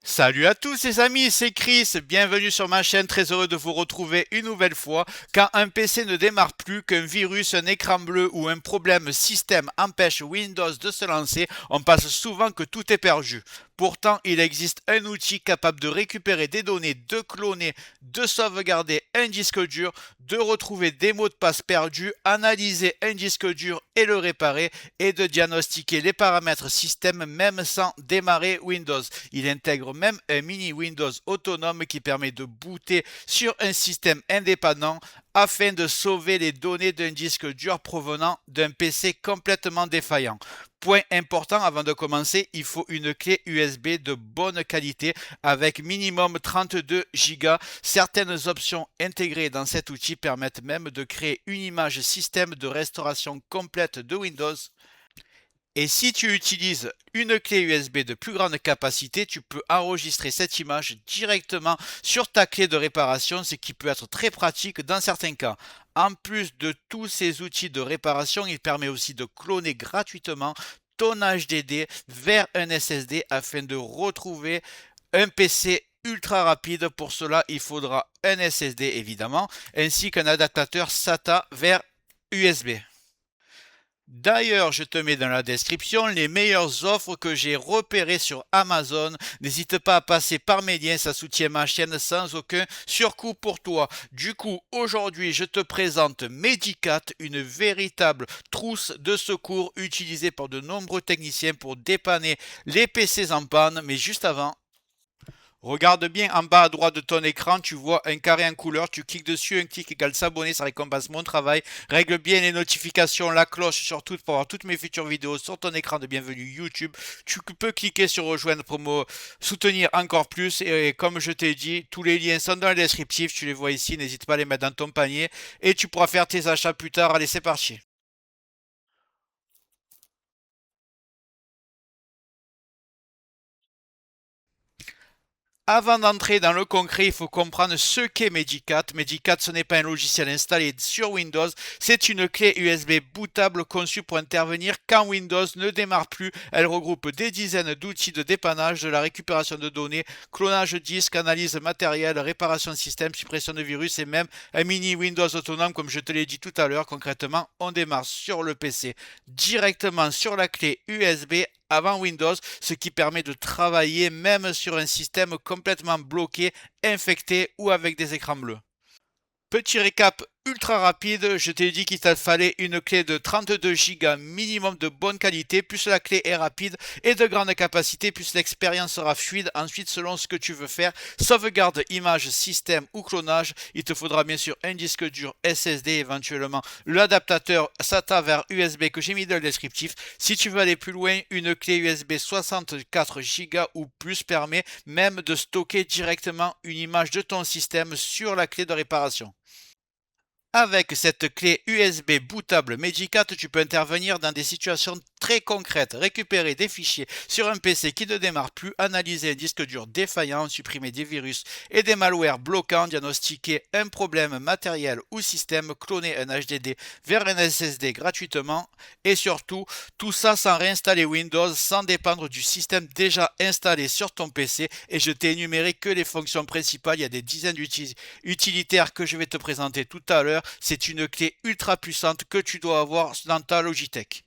Salut à tous les amis, c'est Chris, bienvenue sur ma chaîne, très heureux de vous retrouver une nouvelle fois. Quand un PC ne démarre plus, qu'un virus, un écran bleu ou un problème système empêche Windows de se lancer, on pense souvent que tout est perdu. Pourtant, il existe un outil capable de récupérer des données, de cloner, de sauvegarder un disque dur, de retrouver des mots de passe perdus, analyser un disque dur et le réparer, et de diagnostiquer les paramètres système même sans démarrer Windows. Il intègre même un mini Windows autonome qui permet de booter sur un système indépendant afin de sauver les données d'un disque dur provenant d'un PC complètement défaillant. Point important avant de commencer, il faut une clé USB de bonne qualité avec minimum 32 Go. Certaines options intégrées dans cet outil permettent même de créer une image système de restauration complète de Windows. Et si tu utilises une clé USB de plus grande capacité, tu peux enregistrer cette image directement sur ta clé de réparation, ce qui peut être très pratique dans certains cas. En plus de tous ces outils de réparation, il permet aussi de cloner gratuitement ton HDD vers un SSD afin de retrouver un PC ultra rapide. Pour cela, il faudra un SSD évidemment, ainsi qu'un adaptateur SATA vers USB. D'ailleurs, je te mets dans la description les meilleures offres que j'ai repérées sur Amazon. N'hésite pas à passer par mes liens, ça soutient ma chaîne sans aucun surcoût pour toi. Du coup, aujourd'hui, je te présente Medicat, une véritable trousse de secours utilisée par de nombreux techniciens pour dépanner les PC en panne. Mais juste avant, regarde bien en bas à droite de ton écran, tu vois un carré en couleur, tu cliques dessus, un clic égale s'abonner, ça récompense mon travail. Règle bien les notifications, la cloche surtout pour avoir toutes mes futures vidéos sur ton écran de bienvenue YouTube. Tu peux cliquer sur rejoindre pour me soutenir encore plus et comme je t'ai dit, tous les liens sont dans le descriptif, tu les vois ici, n'hésite pas à les mettre dans ton panier et tu pourras faire tes achats plus tard. Allez, c'est parti. Avant d'entrer dans le concret, il faut comprendre ce qu'est Medicat. Medicat, ce n'est pas un logiciel installé sur Windows, c'est une clé USB bootable conçue pour intervenir quand Windows ne démarre plus. Elle regroupe des dizaines d'outils de dépannage, de la récupération de données, clonage disque, analyse matérielle, réparation de système, suppression de virus et même un mini Windows autonome comme je te l'ai dit tout à l'heure. Concrètement, on démarre sur le PC directement sur la clé USB avant Windows, ce qui permet de travailler même sur un système complètement bloqué, infecté ou avec des écrans bleus. Petit récap ultra rapide, je t'ai dit qu'il te fallait une clé de 32 Go minimum de bonne qualité, plus la clé est rapide et de grande capacité, plus l'expérience sera fluide. Ensuite, selon ce que tu veux faire, sauvegarde, image, système ou clonage, il te faudra bien sûr un disque dur SSD, éventuellement l'adaptateur SATA vers USB que j'ai mis dans le descriptif. Si tu veux aller plus loin, une clé USB 64 Go ou plus permet même de stocker directement une image de ton système sur la clé de réparation. Avec cette clé USB bootable Medicat, tu peux intervenir dans des situations très concrètes, récupérer des fichiers sur un PC qui ne démarre plus, analyser un disque dur défaillant, supprimer des virus et des malwares bloquants, diagnostiquer un problème matériel ou système, cloner un HDD vers un SSD gratuitement et surtout, tout ça sans réinstaller Windows, sans dépendre du système déjà installé sur ton PC. Et je t'ai énuméré que les fonctions principales, il y a des dizaines utilitaires que je vais te présenter tout à l'heure. C'est une clé ultra puissante que tu dois avoir dans ta Logitech.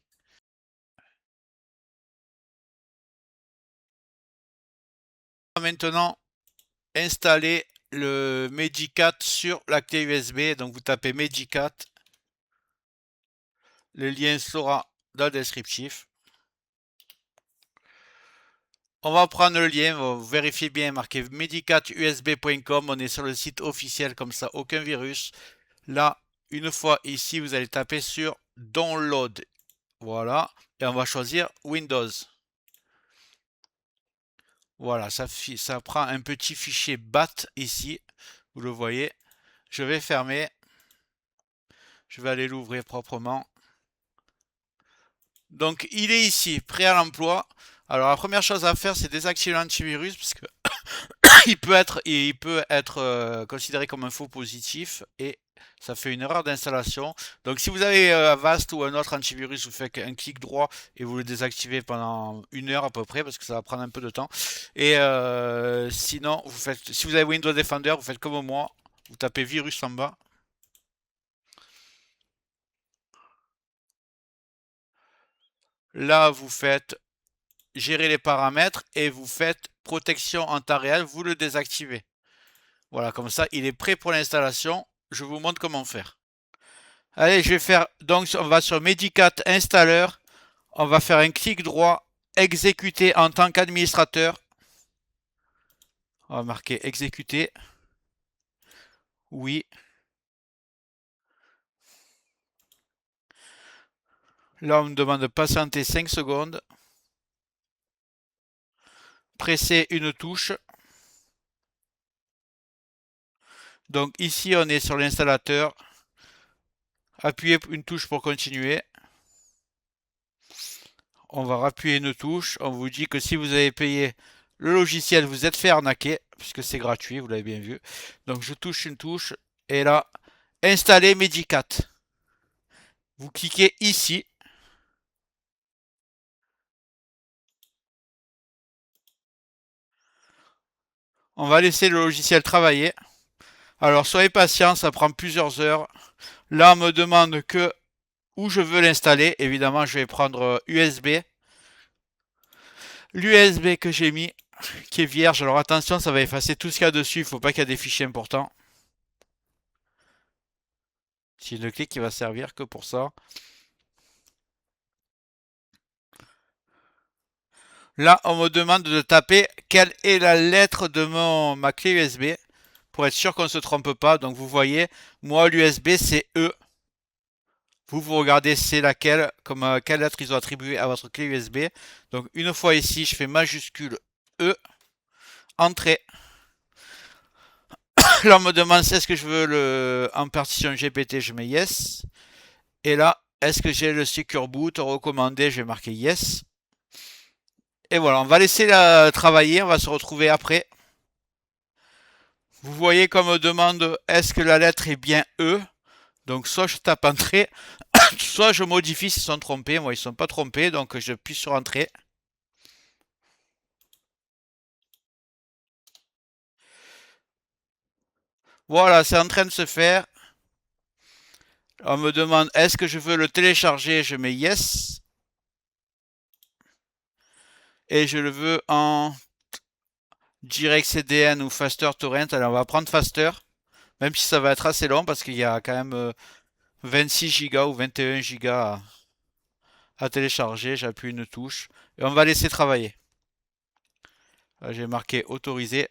Maintenant, installer le Medicat sur la clé USB. Donc vous tapez Medicat, le lien sera dans le descriptif. On va prendre le lien, vous vérifiez bien, marqué medicatusb.com, on est sur le site officiel comme ça, aucun virus. Là, une fois ici, vous allez taper sur Download. Voilà, et on va choisir Windows. Voilà, ça prend un petit fichier BAT ici, vous le voyez. Je vais fermer, je vais aller l'ouvrir proprement. Donc il est ici, prêt à l'emploi. Alors la première chose à faire, c'est désactiver l'antivirus parce que il peut être considéré comme un faux positif et ça fait une erreur d'installation. Donc si vous avez Avast ou un autre antivirus, vous faites un clic droit et vous le désactivez pendant 1 heure à peu près, parce que ça va prendre un peu de temps. Et sinon, si vous avez Windows Defender, vous faites comme moi, vous tapez virus en bas. Là, vous faites gérer les paramètres et vous faites protection en temps réel, vous le désactivez. Voilà, comme ça, il est prêt pour l'installation. Je vous montre comment faire. Allez, je vais faire, donc on va sur Medicat Installeur. On va faire un clic droit, exécuter en tant qu'administrateur. On va marquer exécuter. Oui. Là, on me demande de patienter 5 secondes. Pressez une touche. Donc ici, on est sur l'installateur. Appuyez une touche pour continuer. On va appuyer une touche. On vous dit que si vous avez payé le logiciel, vous êtes fait arnaquer, puisque c'est gratuit, vous l'avez bien vu. Donc je touche une touche, et là, installer Medicat. Vous cliquez ici. On va laisser le logiciel travailler. Alors soyez patient, ça prend plusieurs heures. Là, on me demande que où je veux l'installer. Évidemment, je vais prendre USB. L'USB que j'ai mis, qui est vierge. Alors attention, ça va effacer tout ce qu'il y a dessus. Il ne faut pas qu'il y ait des fichiers importants. C'est une clé qui va servir que pour ça. Là, on me demande de taper quelle est la lettre de ma clé USB pour être sûr qu'on ne se trompe pas. Donc vous voyez, moi l'USB c'est E. Vous regardez c'est laquelle, comme quelle lettre ils ont attribué à votre clé USB. Donc une fois ici, je fais majuscule E, entrée. Là, on me demande si est-ce que je veux en partition GPT, je mets yes. Et là, est-ce que j'ai le Secure Boot recommandé, je vais marquer yes. Et voilà, on va laisser travailler, on va se retrouver après. Vous voyez comme me demande est-ce que la lettre est bien E. Donc soit je tape entrée, soit je modifie s'ils sont trompés. Moi ils ne sont pas trompés, donc je appuie sur entrée. Voilà, c'est en train de se faire. On me demande est-ce que je veux le télécharger, je mets yes. Et je le veux en Direct CDN ou Faster Torrent. Alors on va prendre Faster, même si ça va être assez long parce qu'il y a quand même 26 Go ou 21 Go à télécharger. J'appuie une touche et on va laisser travailler. Là, j'ai marqué autoriser.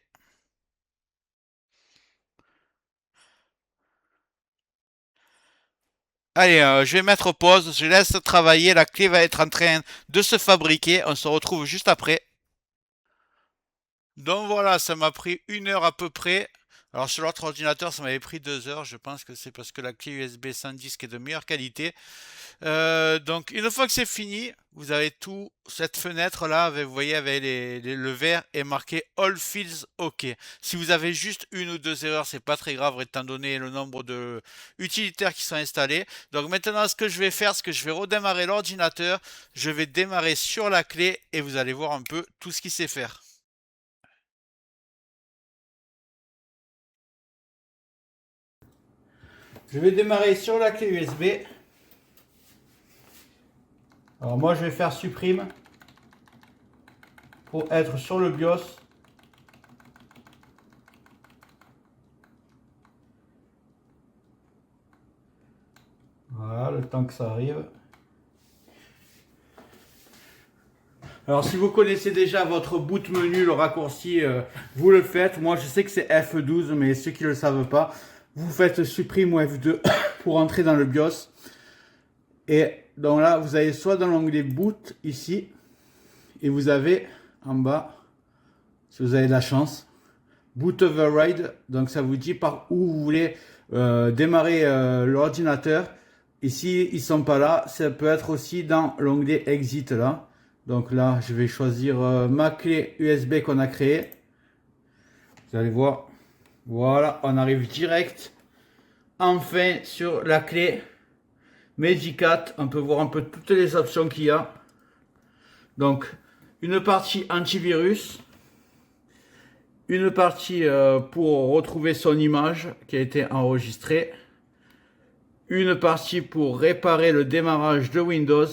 Allez, je vais mettre pause, je laisse travailler, la clé va être en train de se fabriquer, on se retrouve juste après. Donc voilà, ça m'a pris 1 heure à peu près. Alors sur l'autre ordinateur, ça m'avait pris 2 heures. Je pense que c'est parce que la clé USB sans disque est de meilleure qualité. Donc une fois que c'est fini, vous avez tout cette fenêtre là, vous voyez avec le vert est marqué All Fields OK. Si vous avez juste une ou deux erreurs, c'est pas très grave étant donné le nombre de utilitaires qui sont installés. Donc maintenant ce que je vais faire, c'est que je vais redémarrer l'ordinateur, je vais démarrer sur la clé et vous allez voir un peu tout ce qu'il sait faire. Je vais démarrer sur la clé USB. Alors moi je vais faire supprime pour être sur le BIOS. Voilà, le temps que ça arrive. Alors si vous connaissez déjà votre boot menu, le raccourci, vous le faites. Moi je sais que c'est F12, mais ceux qui ne le savent pas, vous faites supprime ou F2 pour entrer dans le BIOS. Et donc là, vous avez soit dans l'onglet boot ici, et vous avez en bas, si vous avez de la chance, boot override. Donc ça vous dit par où vous voulez démarrer l'ordinateur. Et s'ils ne sont pas là, ça peut être aussi dans l'onglet exit là. Donc là, je vais choisir ma clé USB qu'on a créée. Vous allez voir. Voilà, on arrive direct enfin sur la clé Magicat, on peut voir un peu toutes les options qu'il y a. Donc, une partie antivirus, une partie pour retrouver son image qui a été enregistrée, une partie pour réparer le démarrage de Windows,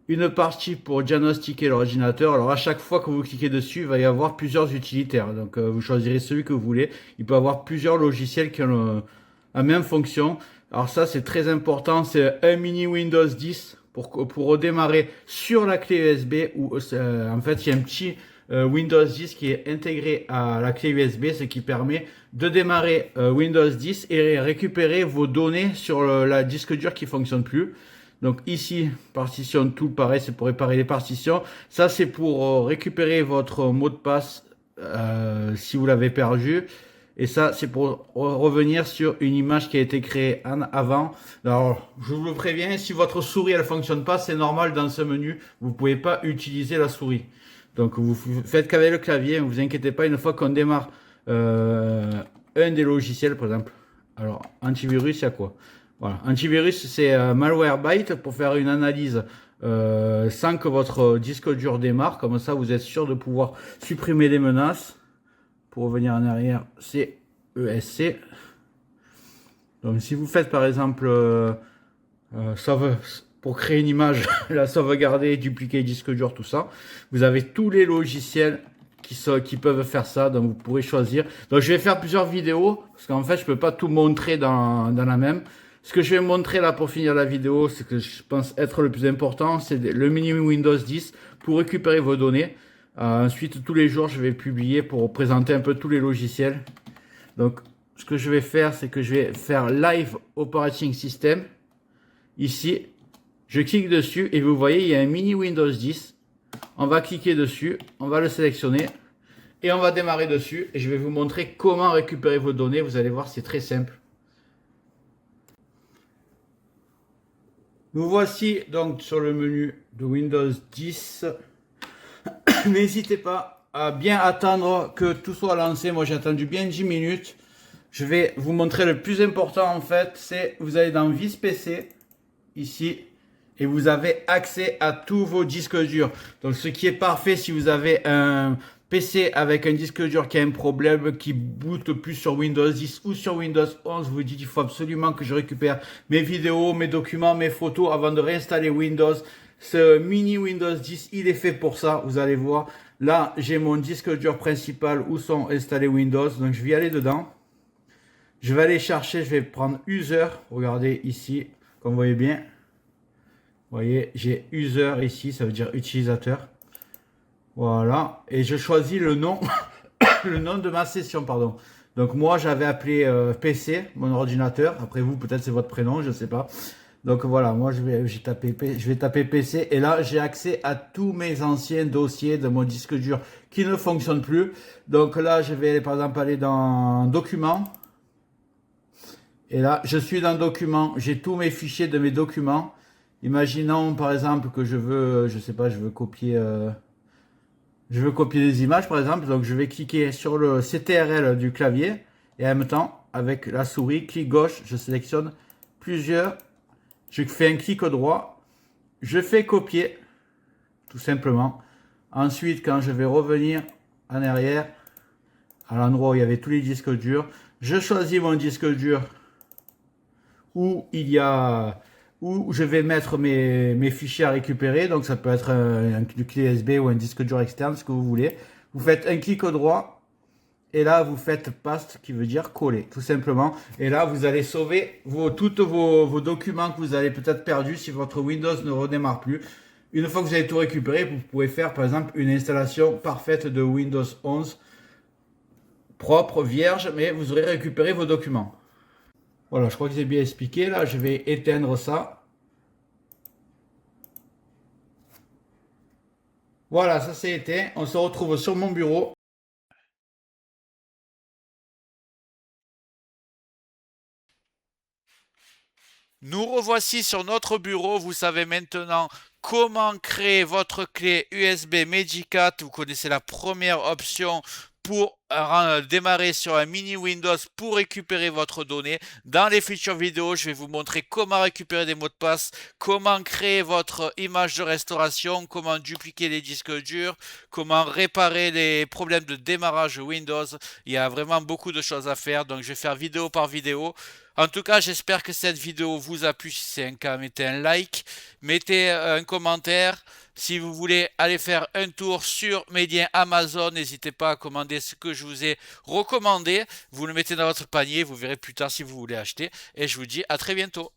une partie pour diagnostiquer l'ordinateur. Alors à chaque fois que vous cliquez dessus, il va y avoir plusieurs utilitaires. Donc vous choisirez celui que vous voulez. Il peut y avoir plusieurs logiciels qui ont la même fonction. Alors ça c'est très important, c'est un mini Windows 10 pour redémarrer sur la clé USB. Ou en fait il y a un petit Windows 10 qui est intégré à la clé USB, ce qui permet de démarrer Windows 10 et récupérer vos données sur la disque dur qui fonctionne plus. Donc ici, partition tout pareil, c'est pour réparer les partitions. Ça, c'est pour récupérer votre mot de passe si vous l'avez perdu. Et ça, c'est pour revenir sur une image qui a été créée avant. Alors, je vous le préviens, si votre souris elle fonctionne pas, c'est normal dans ce menu. Vous pouvez pas utiliser la souris. Donc, vous faites qu'avec le clavier. Ne vous inquiétez pas, une fois qu'on démarre un des logiciels, par exemple. Alors, antivirus, il y a quoi? Voilà. Antivirus, c'est Malwarebytes pour faire une analyse sans que votre disque dur démarre. Comme ça, vous êtes sûr de pouvoir supprimer les menaces. Pour revenir en arrière, c'est ESC. Donc, si vous faites par exemple pour créer une image, la sauvegarder, dupliquer disque dur, tout ça, vous avez tous les logiciels qui peuvent faire ça. Donc, vous pourrez choisir. Donc, je vais faire plusieurs vidéos parce qu'en fait, je peux pas tout montrer dans la même. Ce que je vais montrer là pour finir la vidéo, c'est que je pense être le plus important, c'est le mini Windows 10 pour récupérer vos données. Ensuite, tous les jours, je vais publier pour présenter un peu tous les logiciels. Donc, ce que je vais faire, c'est que je vais faire Live Operating System. Ici, je clique dessus et vous voyez, il y a un mini Windows 10. On va cliquer dessus, on va le sélectionner et on va démarrer dessus. Et je vais vous montrer comment récupérer vos données. Vous allez voir, c'est très simple. Nous voici donc sur le menu de Windows 10. N'hésitez pas à bien attendre que tout soit lancé. Moi, j'ai attendu bien 10 minutes. Je vais vous montrer le plus important en fait. C'est vous allez dans Vis PC, ici, et vous avez accès à tous vos disques durs. Donc, ce qui est parfait si vous avez un PC avec un disque dur qui a un problème, qui boote plus sur Windows 10 ou sur Windows 11, vous dites il faut absolument que je récupère mes vidéos, mes documents, mes photos avant de réinstaller Windows. Ce mini Windows 10, il est fait pour ça, vous allez voir. Là, j'ai mon disque dur principal où sont installés Windows, donc je vais aller dedans. Je vais aller chercher, je vais prendre User, regardez ici, comme vous voyez bien. Vous voyez, j'ai User ici, ça veut dire utilisateur. Voilà, et je choisis le nom, le nom de ma session, pardon. Donc moi, j'avais appelé PC, mon ordinateur. Après vous, peut-être c'est votre prénom, je ne sais pas. Donc voilà, moi je vais taper PC et là j'ai accès à tous mes anciens dossiers de mon disque dur qui ne fonctionnent plus. Donc là, je vais par exemple aller dans Documents. Et là, je suis dans Documents, j'ai tous mes fichiers de mes documents. Imaginons par exemple que je veux, je sais pas, je veux copier des images par exemple. Donc je vais cliquer sur le CTRL du clavier et en même temps, avec la souris, clic gauche, je sélectionne plusieurs. Je fais un clic droit, je fais copier, tout simplement. Ensuite, quand je vais revenir en arrière, à l'endroit où il y avait tous les disques durs, je choisis mon disque dur où je vais mettre mes fichiers à récupérer. Donc ça peut être une clé USB ou un disque dur externe, ce que vous voulez. Vous faites un clic droit. Et là, vous faites paste qui veut dire coller, tout simplement. Et là, vous allez sauver tous vos documents que vous avez peut-être perdus si votre Windows ne redémarre plus. Une fois que vous avez tout récupéré, vous pouvez faire par exemple une installation parfaite de Windows 11, propre, vierge, mais vous aurez récupéré vos documents. Voilà, je crois que j'ai bien expliqué. Là, je vais éteindre ça. Voilà, ça c'est éteint. On se retrouve sur mon bureau. Nous revoici sur notre bureau. Vous savez maintenant comment créer votre clé USB Magicat. Vous connaissez la première option pour démarrer sur un mini Windows pour récupérer votre donnée. Dans les futures vidéos, je vais vous montrer comment récupérer des mots de passe, comment créer votre image de restauration, comment dupliquer les disques durs, comment réparer les problèmes de démarrage Windows. Il y a vraiment beaucoup de choses à faire, donc je vais faire vidéo par vidéo. En tout cas, j'espère que cette vidéo vous a plu. Si c'est un cas, mettez un like, mettez un commentaire. Si vous voulez aller faire un tour sur mes liens Amazon, n'hésitez pas à commander ce que je vous ai recommandé. Vous le mettez dans votre panier, vous verrez plus tard si vous voulez acheter. Et je vous dis à très bientôt.